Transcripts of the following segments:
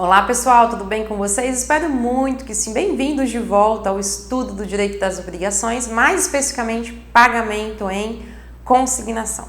Olá pessoal, tudo bem com vocês? Espero muito que sim. Bem-vindos de volta ao estudo do direito das obrigações, mais especificamente pagamento em consignação.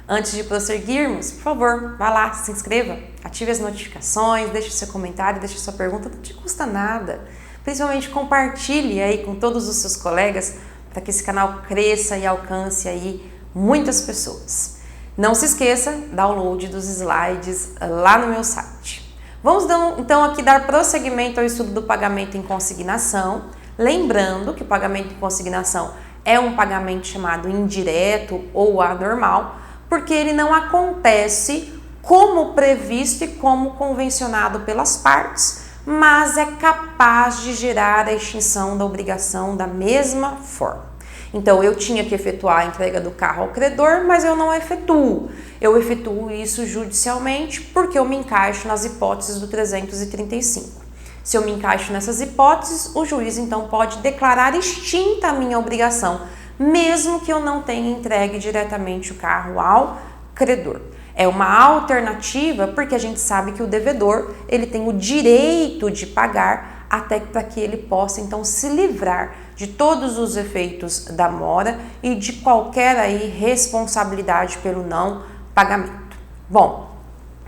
Antes de prosseguirmos, por favor, vá lá, se inscreva, ative as notificações, deixe seu comentário, deixe sua pergunta, não te custa nada. Principalmente compartilhe aí com todos os seus colegas para que esse canal cresça e alcance aí muitas pessoas. Não se esqueça, download dos slides lá no meu site. Vamos então aqui dar prosseguimento ao estudo do pagamento em consignação, lembrando que o pagamento em consignação é um pagamento chamado indireto ou anormal, porque ele não acontece como previsto e como convencionado pelas partes, mas é capaz de gerar a extinção da obrigação da mesma forma. Então, eu tinha que efetuar a entrega do carro ao credor, mas eu não efetuo. Eu efetuo isso judicialmente porque eu me encaixo nas hipóteses do 335. Se eu me encaixo nessas hipóteses, o juiz então pode declarar extinta a minha obrigação, mesmo que eu não tenha entregue diretamente o carro ao credor. É uma alternativa porque a gente sabe que o devedor ele tem o direito de pagar até para que ele possa então se livrar de todos os efeitos da mora e de qualquer aí responsabilidade pelo não pagamento. Bom,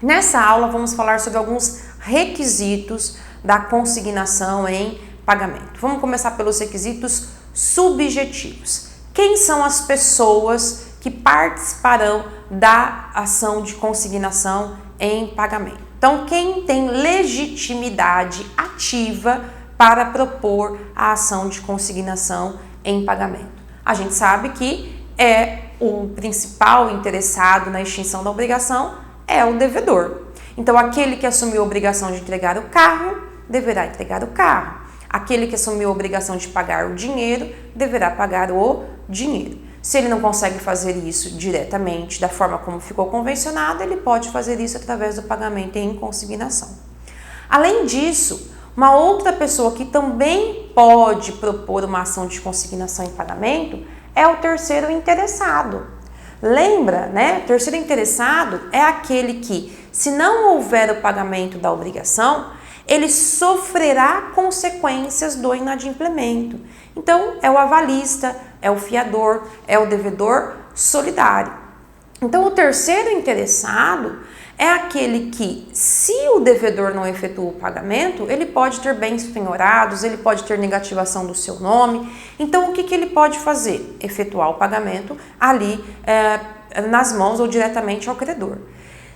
nessa aula vamos falar sobre alguns requisitos da consignação em pagamento. Vamos começar pelos requisitos subjetivos. Quem são as pessoas que participarão da ação de consignação em pagamento? Então, quem tem legitimidade ativa para propor a ação de consignação em pagamento? A gente sabe que o principal interessado na extinção da obrigação é o devedor. Então, aquele que assumiu a obrigação de entregar o carro, deverá entregar o carro. Aquele que assumiu a obrigação de pagar o dinheiro, deverá pagar o dinheiro. Se ele não consegue fazer isso diretamente, da forma como ficou convencionado, ele pode fazer isso através do pagamento em consignação. Além disso, uma outra pessoa que também pode propor uma ação de consignação em pagamento é o terceiro interessado. Lembra, né? O terceiro interessado é aquele que, se não houver o pagamento da obrigação, ele sofrerá consequências do inadimplemento. Então, é o avalista, é o fiador, é o devedor solidário. Então, o terceiro interessado é aquele que, se o devedor não efetua o pagamento, ele pode ter bens penhorados, ele pode ter negativação do seu nome. Então, o que ele pode fazer? Efetuar o pagamento ali nas mãos ou diretamente ao credor.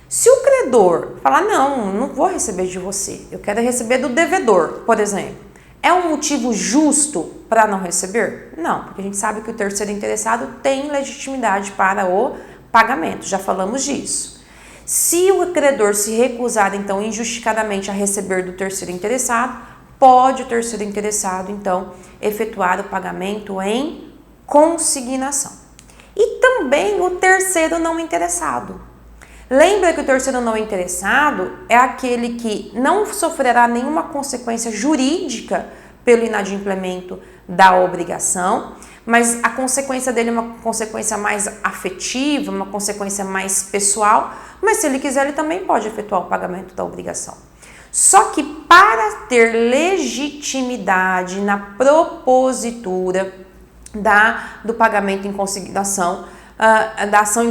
Se o credor falar, não vou receber de você, eu quero receber do devedor, por exemplo, é um motivo justo para não receber? Não, porque a gente sabe que o terceiro interessado tem legitimidade para o pagamento, já falamos disso. Se o credor se recusar, então, injustificadamente a receber do terceiro interessado, pode o terceiro interessado, então, efetuar o pagamento em consignação. E também o terceiro não interessado. Lembra que o terceiro não interessado é aquele que não sofrerá nenhuma consequência jurídica pelo inadimplemento da obrigação, mas a consequência dele é uma consequência mais afetiva, uma consequência mais pessoal, mas se ele quiser, ele também pode efetuar o pagamento da obrigação. Só que para ter legitimidade na propositura do pagamento em consignação, da ação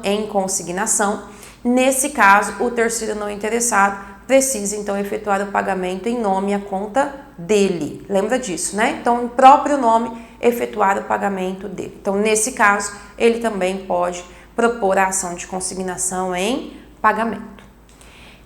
em consignação, nesse caso, o terceiro não interessado precisa então efetuar o pagamento em nome e a conta dele. Lembra disso, né? Então, em próprio nome, efetuar o pagamento dele. Então, nesse caso, ele também pode propor a ação de consignação em pagamento.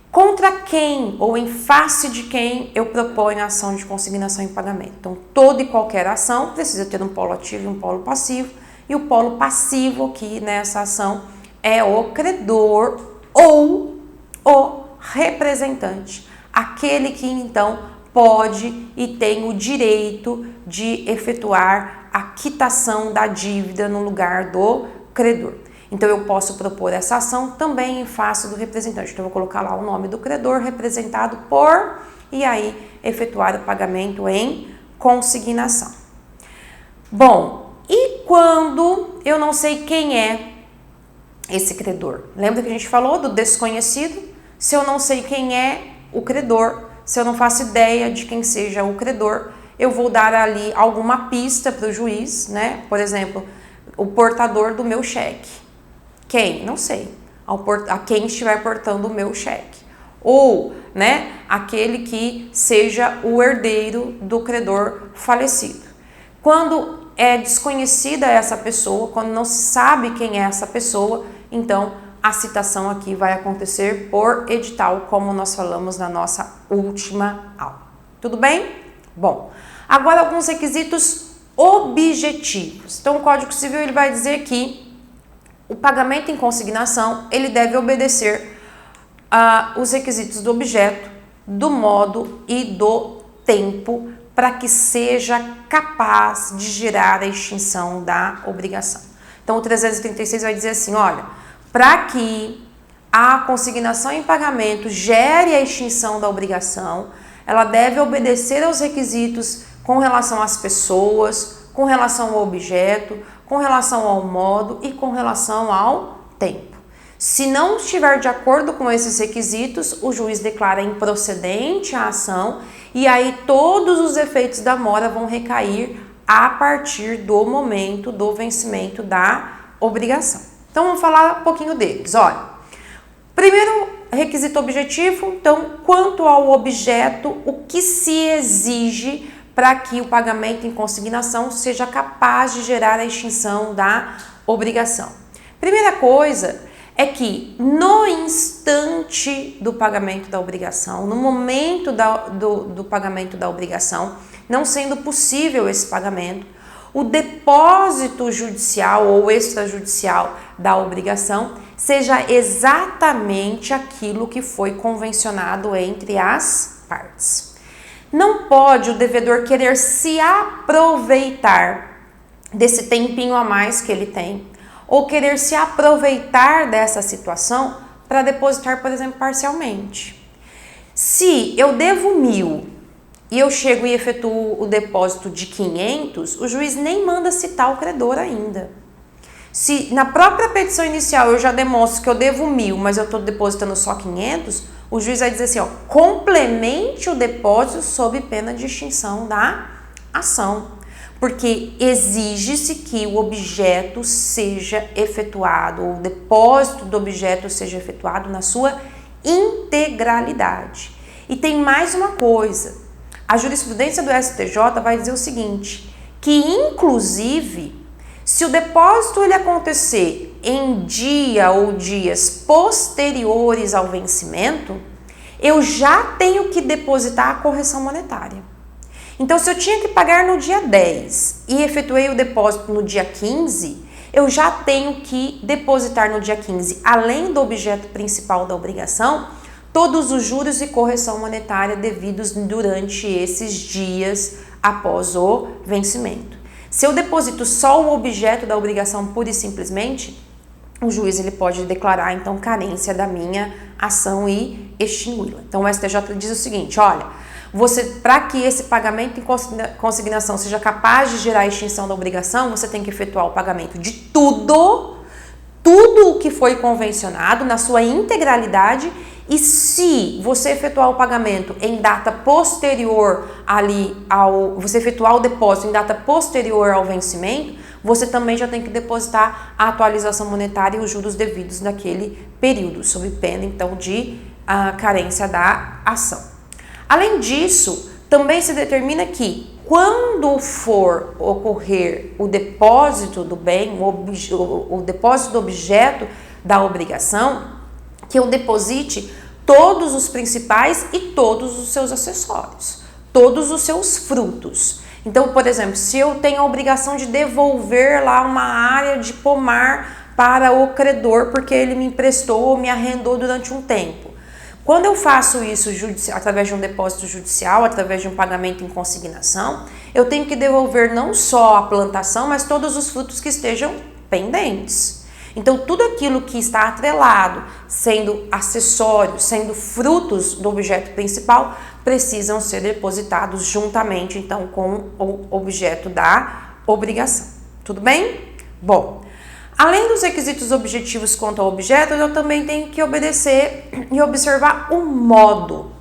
Contra quem ou em face de quem eu proponho a ação de consignação em pagamento? Então, toda e qualquer ação precisa ter um polo ativo e um polo passivo. E o polo passivo aqui nessa ação é o credor ou o representante, aquele que então pode e tem o direito de efetuar a quitação da dívida no lugar do credor. Então eu posso propor essa ação também em face do representante. Então eu vou colocar lá o nome do credor representado por e aí efetuar o pagamento em consignação. Bom, e quando eu não sei quem é esse credor? Lembra que a gente falou do desconhecido? Se eu não sei quem é, o credor. Se eu não faço ideia de quem seja o credor, eu vou dar ali alguma pista para o juiz, né? Por exemplo, o portador do meu cheque. Quem? Não sei. A quem estiver portando o meu cheque. Ou, né, aquele que seja o herdeiro do credor falecido. Quando é desconhecida essa pessoa, quando não se sabe quem é essa pessoa, então a citação aqui vai acontecer por edital, como nós falamos na nossa última aula. Tudo bem? Bom, agora alguns requisitos objetivos. Então, o Código Civil ele vai dizer que o pagamento em consignação ele deve obedecer os requisitos do objeto, do modo e do tempo para que seja capaz de gerar a extinção da obrigação. Então, o 336 vai dizer assim, olha, para que a consignação em pagamento gere a extinção da obrigação, ela deve obedecer aos requisitos com relação às pessoas, com relação ao objeto, com relação ao modo e com relação ao tempo. Se não estiver de acordo com esses requisitos, o juiz declara improcedente a ação e aí todos os efeitos da mora vão recair a partir do momento do vencimento da obrigação. Então, vamos falar um pouquinho deles. Olha, primeiro requisito objetivo, então, quanto ao objeto, o que se exige para que o pagamento em consignação seja capaz de gerar a extinção da obrigação. Primeira coisa é que no instante do pagamento da obrigação, no momento do pagamento da obrigação, não sendo possível esse pagamento, o depósito judicial ou extrajudicial da obrigação seja exatamente aquilo que foi convencionado entre as partes. Não pode o devedor querer se aproveitar desse tempinho a mais que ele tem, ou querer se aproveitar dessa situação para depositar, por exemplo, parcialmente. Se eu devo 1.000 e eu chego e efetuo o depósito de 500, o juiz nem manda citar o credor ainda. Se na própria petição inicial eu já demonstro que eu devo 1.000, mas eu estou depositando só 500, o juiz vai dizer assim, ó, complemente o depósito sob pena de extinção da ação. Porque exige-se que o objeto seja efetuado, ou o depósito do objeto seja efetuado na sua integralidade. E tem mais uma coisa, a jurisprudência do STJ vai dizer o seguinte, que inclusive, se o depósito ele acontecer em dia ou dias posteriores ao vencimento, eu já tenho que depositar a correção monetária. Então, se eu tinha que pagar no dia 10 e efetuei o depósito no dia 15, eu já tenho que depositar no dia 15, além do objeto principal da obrigação, todos os juros e correção monetária devidos durante esses dias após o vencimento. Se eu deposito só o objeto da obrigação pura e simplesmente, o juiz ele pode declarar, então, carência da minha ação e extingui-la. Então, o STJ diz o seguinte, olha, para que esse pagamento em consignação seja capaz de gerar a extinção da obrigação, você tem que efetuar o pagamento de tudo o que foi convencionado na sua integralidade e se você efetuar o pagamento em data posterior você efetuar o depósito em data posterior ao vencimento, você também já tem que depositar a atualização monetária e os juros devidos naquele período, sob pena então de carência da ação. Além disso, também se determina que quando for ocorrer o depósito do bem, o depósito do objeto da obrigação, que eu deposite todos os principais e todos os seus acessórios, todos os seus frutos. Então, por exemplo, se eu tenho a obrigação de devolver lá uma área de pomar para o credor porque ele me emprestou ou me arrendou durante um tempo, quando eu faço isso através de um depósito judicial, através de um pagamento em consignação, eu tenho que devolver não só a plantação, mas todos os frutos que estejam pendentes. Então, tudo aquilo que está atrelado, sendo acessórios, sendo frutos do objeto principal, precisam ser depositados juntamente, então, com o objeto da obrigação. Tudo bem? Bom, além dos requisitos objetivos quanto ao objeto, eu também tenho que obedecer e observar o modo.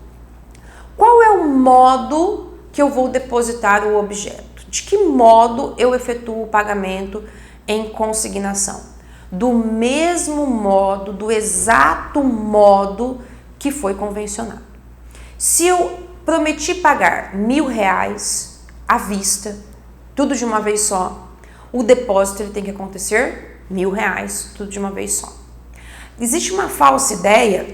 qual é o modo que eu vou depositar o objeto? De que modo eu efetuo o pagamento em consignação? Do mesmo modo, do exato modo que foi convencionado. Se eu prometi pagar R$1.000 à vista, tudo de uma vez só, o depósito ele tem que acontecer R$1.000, tudo de uma vez só. Existe uma falsa ideia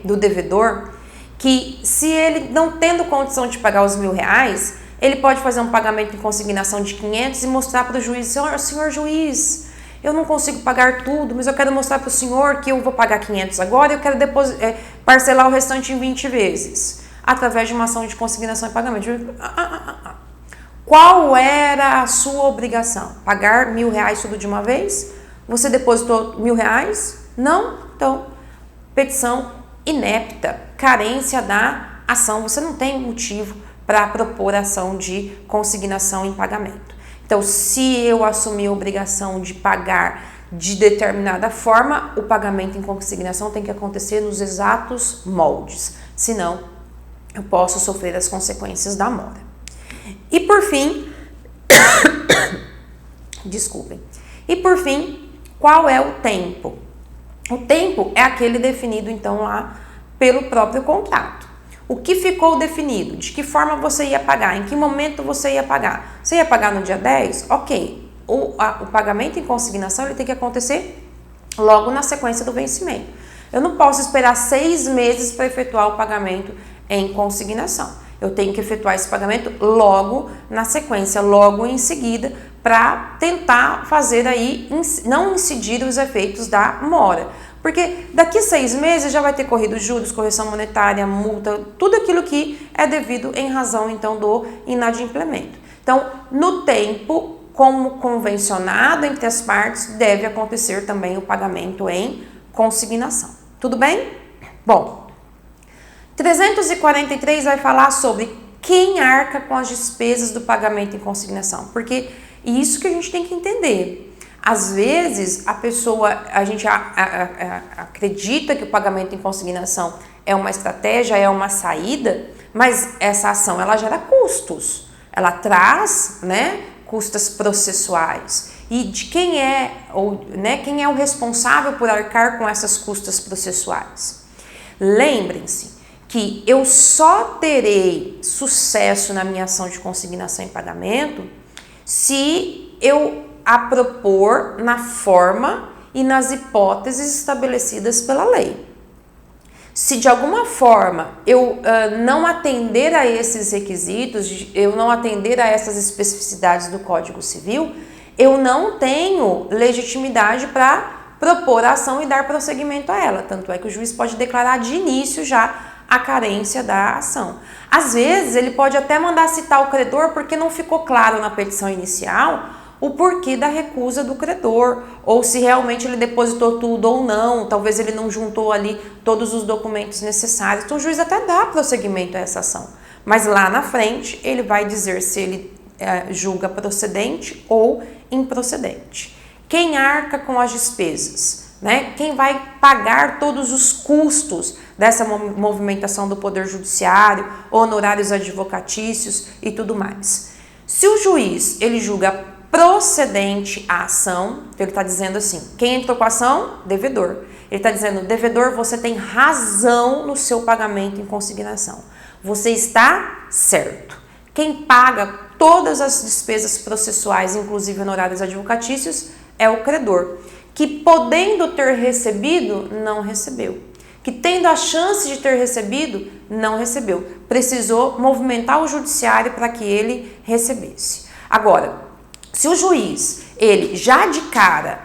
do devedor que, se ele não tendo condição de pagar os R$1.000, ele pode fazer um pagamento em consignação de 500 e mostrar para o juiz: senhor juiz, eu não consigo pagar tudo, mas eu quero mostrar para o senhor que eu vou pagar 500 agora e eu quero parcelar o restante em 20 vezes, através de uma ação de consignação e pagamento. Qual era a sua obrigação? Pagar R$1.000 tudo de uma vez? Você depositou R$1.000? Não? Então, petição inepta, carência da ação. Você não tem motivo para propor ação de consignação em pagamento. Então, se eu assumir a obrigação de pagar de determinada forma, o pagamento em consignação tem que acontecer nos exatos moldes. Senão, eu posso sofrer as consequências da mora. E por fim, desculpem. E por fim, qual é o tempo? O tempo é aquele definido então lá pelo próprio contrato. O que ficou definido? De que forma você ia pagar? Em que momento você ia pagar? Você ia pagar no dia 10? Ok. O pagamento em consignação ele tem que acontecer logo na sequência do vencimento. Eu não posso esperar 6 meses para efetuar o pagamento em consignação. Eu tenho que efetuar esse pagamento logo na sequência, logo em seguida, para tentar fazer aí, não incidir os efeitos da mora. Porque daqui 6 meses já vai ter corrido juros, correção monetária, multa, tudo aquilo que é devido em razão então do inadimplemento. Então, no tempo, como convencionado entre as partes, deve acontecer também o pagamento em consignação. Tudo bem? Bom, 343 vai falar sobre quem arca com as despesas do pagamento em consignação, porque isso que a gente tem que entender. Às vezes, a gente acredita que o pagamento em consignação é uma estratégia, é uma saída, mas essa ação, ela gera custos. Ela traz, custos processuais. E de quem é o responsável por arcar com essas custas processuais? Lembrem-se que eu só terei sucesso na minha ação de consignação em pagamento se eu a propor na forma e nas hipóteses estabelecidas pela lei. Se de alguma forma eu não atender a esses requisitos, eu não atender a essas especificidades do Código Civil, eu não tenho legitimidade para propor a ação e dar prosseguimento a ela. Tanto é que o juiz pode declarar de início já a carência da ação. Às vezes, ele pode até mandar citar o credor porque não ficou claro na petição inicial o porquê da recusa do credor, ou se realmente ele depositou tudo ou não, talvez ele não juntou ali todos os documentos necessários. Então, o juiz até dá prosseguimento a essa ação, mas lá na frente ele vai dizer se ele julga procedente ou improcedente. Quem arca com as despesas? Quem vai pagar todos os custos dessa movimentação do Poder Judiciário, honorários advocatícios e tudo mais? Se o juiz ele julga procedente a ação, então ele está dizendo assim, quem entrou com a ação? Devedor. Ele está dizendo, devedor, você tem razão no seu pagamento em consignação. Você está certo. Quem paga todas as despesas processuais, inclusive honorários advocatícios, é o credor, que podendo ter recebido, não recebeu. Que tendo a chance de ter recebido, não recebeu. Precisou movimentar o judiciário para que ele recebesse. Agora, se o juiz, ele já de cara,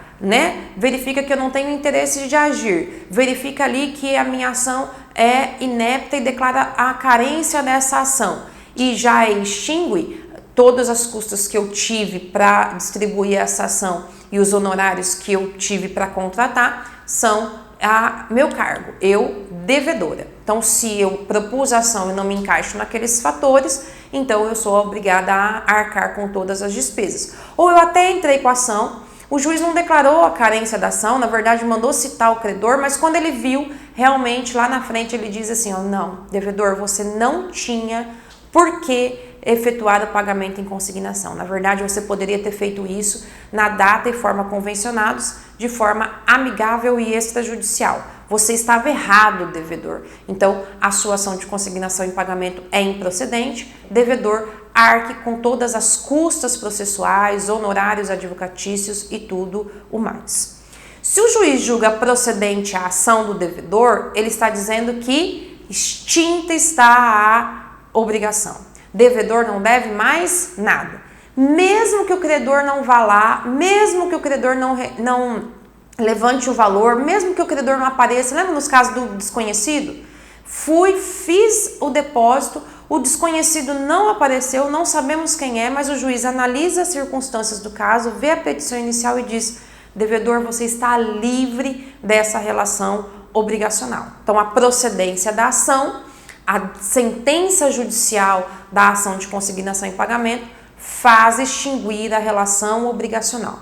verifica que eu não tenho interesse de agir, verifica ali que a minha ação é inepta e declara a carência dessa ação e já extingue todas as custas que eu tive para distribuir essa ação e os honorários que eu tive para contratar são a meu cargo, eu devedora. Então, se eu propus a ação e não me encaixo naqueles fatores, então eu sou obrigada a arcar com todas as despesas. Ou eu até entrei com a ação, o juiz não declarou a carência da ação, na verdade mandou citar o credor, mas quando ele viu realmente lá na frente ele diz assim, ó, não, devedor, você não tinha por que efetuar o pagamento em consignação. Na verdade, você poderia ter feito isso na data e forma convencionados, de forma amigável e extrajudicial. Você estava errado, devedor. Então, a sua ação de consignação em pagamento é improcedente. Devedor, arque com todas as custas processuais, honorários advocatícios e tudo o mais. Se o juiz julga procedente a ação do devedor, ele está dizendo que extinta está a obrigação. Devedor não deve mais nada. Mesmo que o credor não vá lá, mesmo que o credor não levante o valor, mesmo que o credor não apareça, lembra nos casos do desconhecido? Fiz o depósito, o desconhecido não apareceu, não sabemos quem é, mas o juiz analisa as circunstâncias do caso, vê a petição inicial e diz, devedor, você está livre dessa relação obrigacional. Então, a procedência da ação, a sentença judicial da ação de consignação em pagamento faz extinguir a relação obrigacional.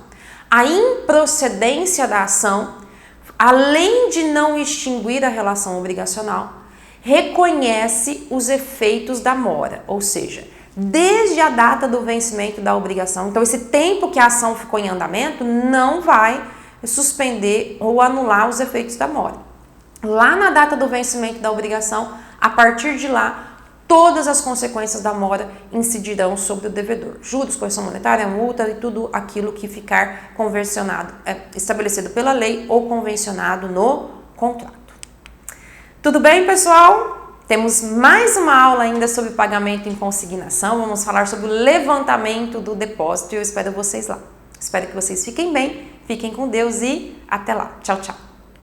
A improcedência da ação, além de não extinguir a relação obrigacional, reconhece os efeitos da mora, ou seja, desde a data do vencimento da obrigação. Então, esse tempo que a ação ficou em andamento não vai suspender ou anular os efeitos da mora. Lá na data do vencimento da obrigação, a partir de lá, todas as consequências da mora incidirão sobre o devedor. Juros, correção monetária, multa e tudo aquilo que ficar convencionado, estabelecido pela lei ou convencionado no contrato. Tudo bem, pessoal? Temos mais uma aula ainda sobre pagamento em consignação. Vamos falar sobre o levantamento do depósito e eu espero vocês lá. Espero que vocês fiquem bem, fiquem com Deus e até lá. Tchau, tchau.